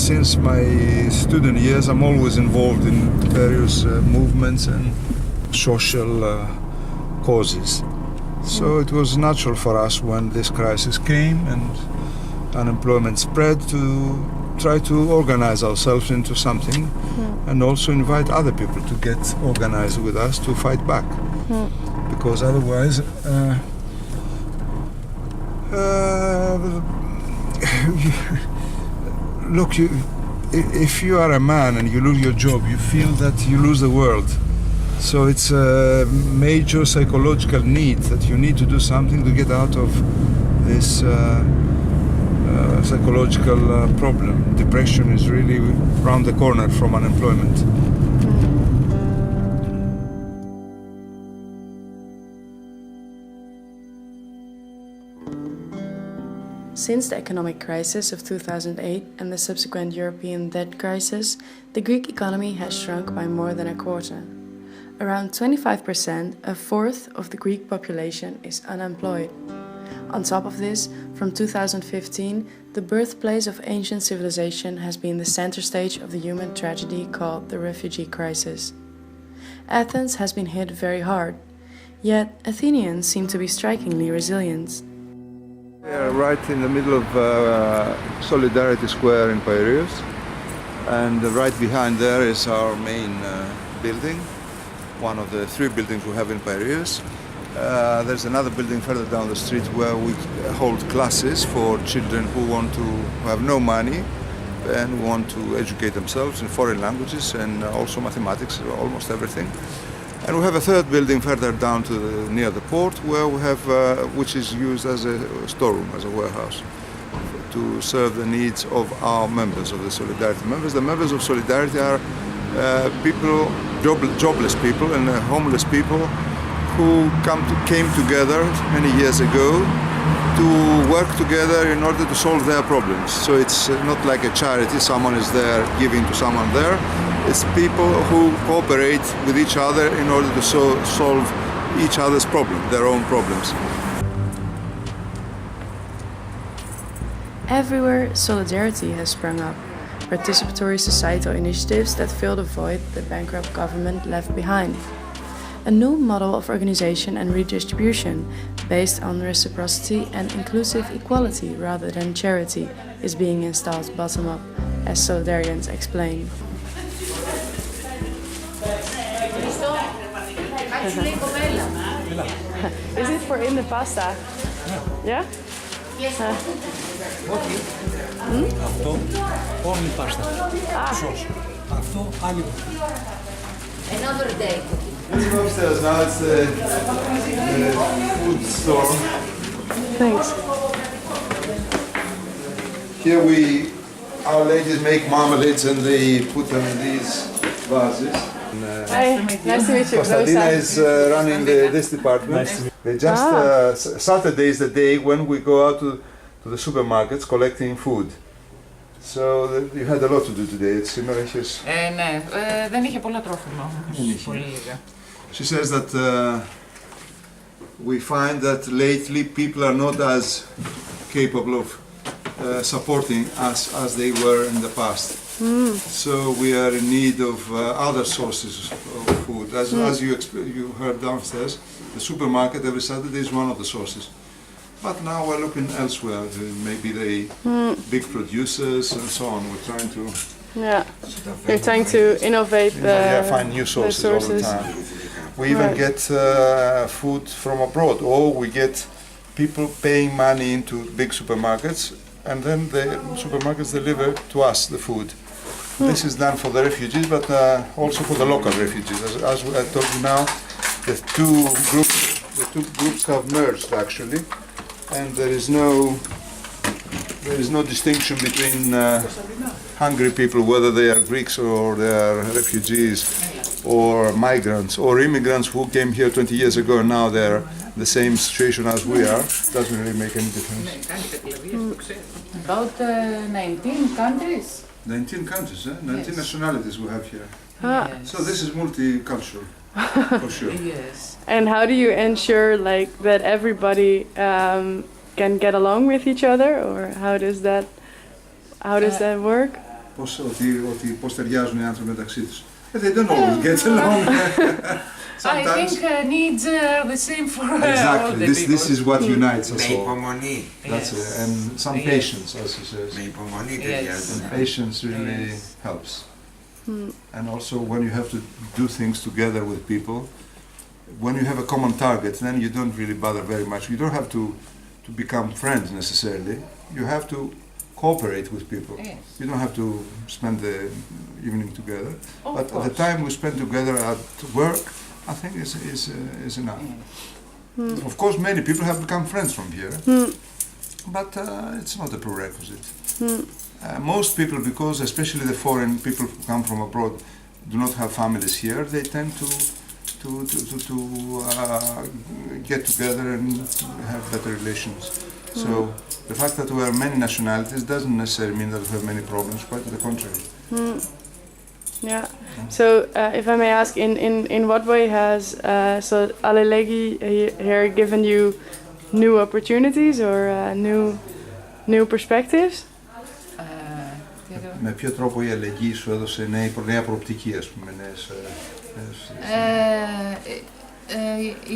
since my student years, I'm always involved in various movements and social causes. So it was natural for us when this crisis came and unemployment spread to try to organize ourselves into something and also invite other people to get organized with us to fight back. Because otherwise, look, if you are a man and you lose your job, you feel that you lose the world. So it's a major psychological need that you need to do something to get out of this psychological problem. Depression is really around the corner from unemployment. Since the economic crisis of 2008 and the subsequent European debt crisis, the Greek economy has shrunk by more than a quarter. Around 25%, a fourth of the Greek population, is unemployed. On top of this, from 2015, the birthplace of ancient civilization has been the center stage of the human tragedy called the refugee crisis. Athens has been hit very hard, yet Athenians seem to be strikingly resilient. We are right in the middle of Solidarity Square in Piraeus, and right behind there is our main building, one of the three buildings we have in Piraeus. There's another building further down the street where we hold classes for children who have no money and want to educate themselves in foreign languages and also mathematics, almost everything. And we have a third building further down near the port where we have, which is used as a storeroom, as a warehouse, to serve the needs of our members, of the Solidarity members. The members of Solidarity are people, jobless people and homeless people who came together many years ago to work together in order to solve their problems. So it's not like a charity, someone is there giving to someone there. It's people who cooperate with each other in order to solve each other's problems, their own problems. Everywhere, solidarity has sprung up. Participatory societal initiatives that fill the void the bankrupt government left behind. A new model of organization and redistribution based on reciprocity and inclusive equality rather than charity is being installed bottom-up, as Solidarians explain. Is it for in the pasta? Yeah? Yes. Αυτό only pasta. Sauce. Αυτό άλλη. Another day. Let's go upstairs now. It's the food store. Thanks. Here our ladies make marmalades and they put them in these vases. Hi, nice to meet you. Costadina is running this department. They just Saturday is the day when we go out to the supermarkets collecting food. So you had a lot to do today. Σήμερα είχες... Ναι, δεν είχε πολλά τρόφιμα. Πολύ λίγα. She says that we find that lately people are not as capable of supporting us as they were in the past. So we are in need of other sources of food. As you heard downstairs, the supermarket every Saturday is one of the sources. But now we're looking elsewhere, maybe the big producers and so on. We're trying to... Yeah, you're trying to innovate find new sources all the time. We even get food from abroad, or we get people paying money into big supermarkets, and then the supermarkets deliver to us the food. This is done for the refugees, but also for the local refugees. As I told you now, the two groups have merged actually, and there is no distinction between hungry people, whether they are Greeks or they are refugees or migrants or immigrants who came here 20 years ago and now they're the same situation as we are. Doesn't really make any difference. About 19 countries? 19 countries, 19 nationalities we have here. Yes. So this is multicultural, for sure. Yes. And how do you ensure that everybody can get along with each other, or how does that work? πώς ταιριάζουν οι άνθρωποι μεταξύ τους. They don't always get along. I think needs are the same for all Exactly. the people. This is what unites us Με all. υπομονή. That's it. And some Yes. patience, as he says. Με υπομονή Yes. ταιριάζουν. And patience really Yes. helps. And also when you have to do things together with people, when you have a common target, then you don't really bother very much. You don't have to become friends necessarily. You have to cooperate with people. Yes. You don't have to spend the evening together. Of But the course. time we spend together at work, I think is enough. Yes. Of course, many people have become friends from here, but it's not a prerequisite. Most people, because especially the foreign people who come from abroad, do not have families here. They tend to get together and have better relations. So the fact that we are many nationalities doesn't necessarily mean that we have many problems. Quite to the contrary. Yeah. So, if I may ask, in what way has Alilegi here given you new opportunities or new perspectives? Με ποιο τρόπο η αλληλεγγύη σου έδωσε νέα προοπτική, ας πούμε,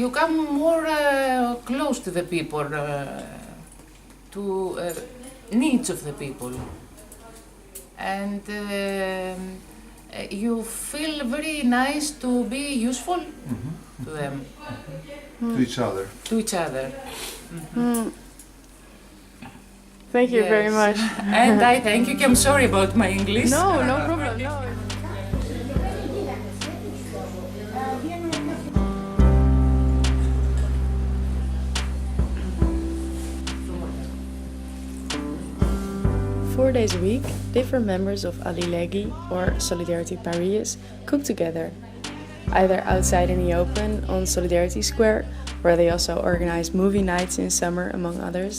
You come more close to the people, to needs of the people, and you feel very nice to be useful to them, to each other. to each other. Thank you very Yes. much. And I thank you. I'm sorry about my English. No problem. No. 4 days a week, different members of Alilegi or Solidarity Paris cook together, either outside in the open on Solidarity Square, where they also organize movie nights in summer, among others,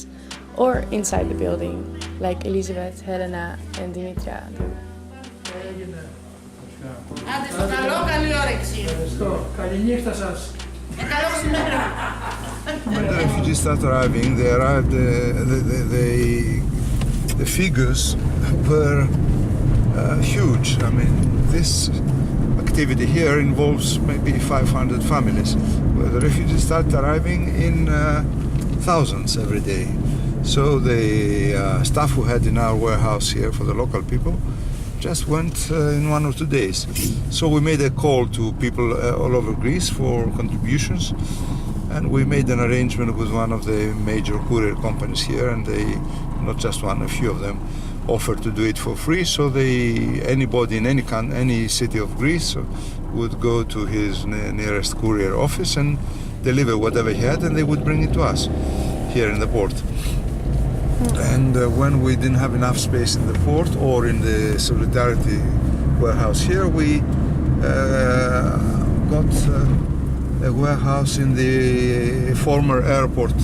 or inside the building, like Elizabeth, Helena, and Dimitra do. Άντε στο καλό, καλή όρεξη. Ευχαριστώ. Καληνύχτα σας. Καλό σήμερα. When the refugees start arriving, they arrived. The figures were huge. I mean, this activity here involves maybe 500 families. Where the refugees start arriving in thousands every day. So the staff we had in our warehouse here for the local people just went in 1 or 2 days. So we made a call to people all over Greece for contributions, and we made an arrangement with one of the major courier companies here, and they, not just one, a few of them, offered to do it for free. So anybody in any city of Greece would go to his nearest courier office and deliver whatever he had, and they would bring it to us here in the port. And when we didn't have enough space in the port or in the Solidarity warehouse here, we got a warehouse in the former airport,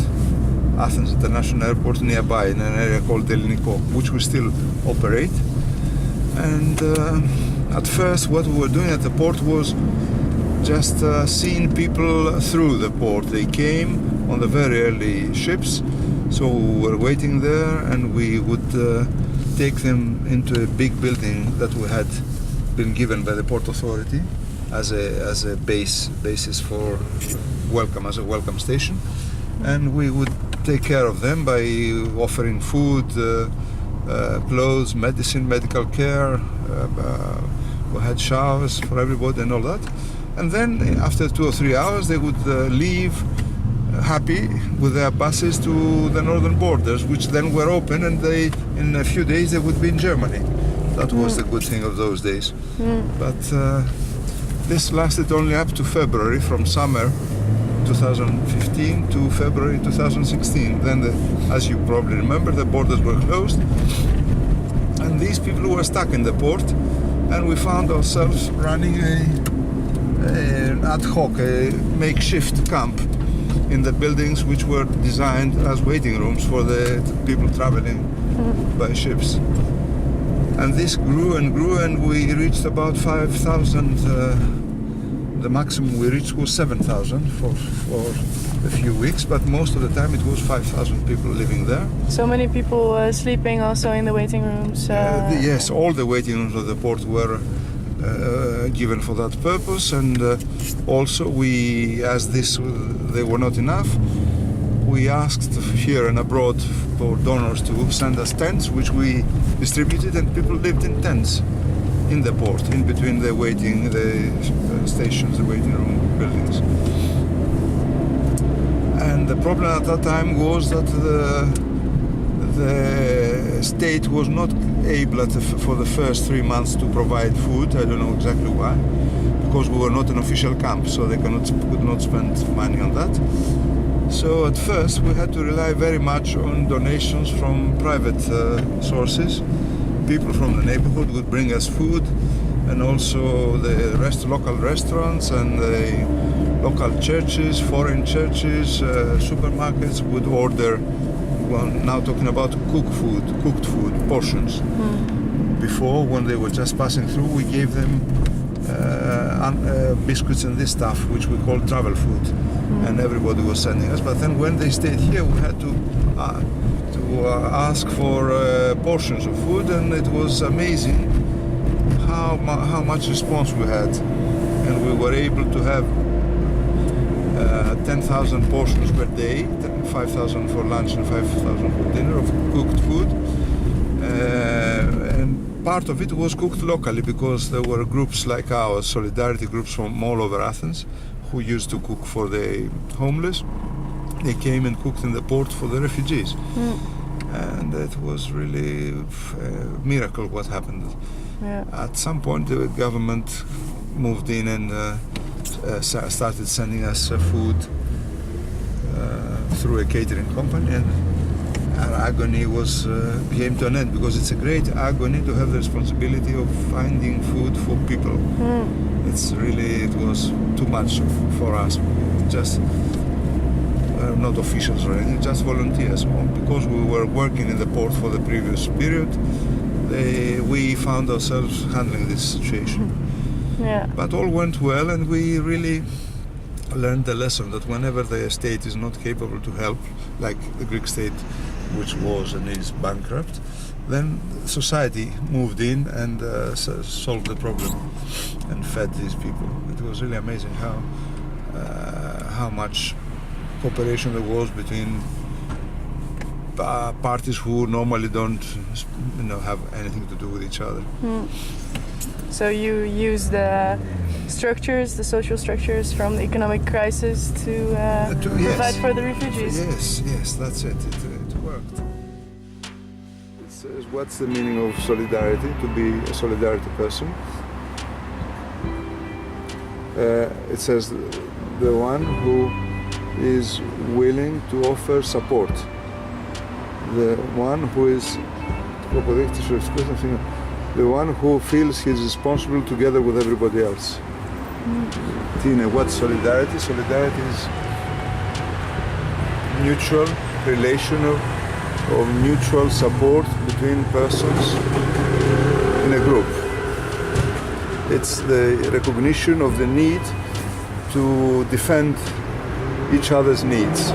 Athens International Airport, nearby in an area called Eliniko, which we still operate. And at first what we were doing at the port was just seeing people through the port. They came on the very early ships, so we were waiting there, and we would take them into a big building that we had been given by the Port Authority as a basis for as a welcome station, and we would take care of them by offering food, clothes, medicine, medical care. We had showers for everybody and all that. And then after 2 or 3 hours they would leave happy with their buses to the northern borders, which then were open, and in a few days they would be in Germany. That was the good thing of those days. But this lasted only up to February, from summer 2015 to February 2016. Then, as you probably remember, the borders were closed, and these people were stuck in the port, and we found ourselves running an ad hoc, a makeshift camp in the buildings which were designed as waiting rooms for the people traveling by ships. And this grew and grew, and we reached about 5,000. The maximum we reached was 7,000 for a few weeks, but most of the time it was 5,000 people living there. So many people sleeping also in the waiting rooms. Yes, all the waiting rooms of the port were given for that purpose, and also we, as they were not enough, we asked here and abroad for donors to send us tents, which we distributed, and people lived in tents in the port, in between the stations, the waiting room buildings. And the problem at that time was that the state was not able for the first 3 months to provide food. I don't know exactly why, because we were not an official camp, so they could not spend money on that. So at first we had to rely very much on donations from private sources. People from the neighborhood would bring us food, and also the local restaurants and the local churches, foreign churches, supermarkets would order, well, now talking about cooked food, portions. Before, when they were just passing through, we gave them biscuits and this stuff, which we call travel food, and everybody was sending us. But then when they stayed here, we had to ask for portions of food, and it was amazing how much response we had, and we were able to have 10,000 portions per day, 5,000 for lunch and 5,000 for dinner of cooked food, and part of it was cooked locally, because there were groups like ours, solidarity groups from all over Athens, who used to cook for the homeless. They came and cooked in the port for the refugees. And it was really a miracle what happened. Yeah. At some point the government moved in and started sending us food through a catering company, and our agony came to an end, because it's a great agony to have the responsibility of finding food for people. It was too much for us. Just not officials or anything, just volunteers. Because we were working in the port for the previous period, we found ourselves handling this situation. Yeah. But all went well, and we really learned the lesson that whenever the state is not capable to help, like the Greek state, which was and is bankrupt, then society moved in and solved the problem and fed these people. It was really amazing how much cooperation there was between parties who normally don't have anything to do with each other. So you use the social structures from the economic crisis to provide for the refugees. Yes, that's it. It worked. It says, what's the meaning of solidarity? To be a solidarity person. It says the one who is willing to offer support. The one who is the one who feels he's responsible together with everybody else. Tina, what's solidarity? Solidarity is mutual, relational, or mutual support between persons in a group. It's the recognition of the need to defend each other's needs.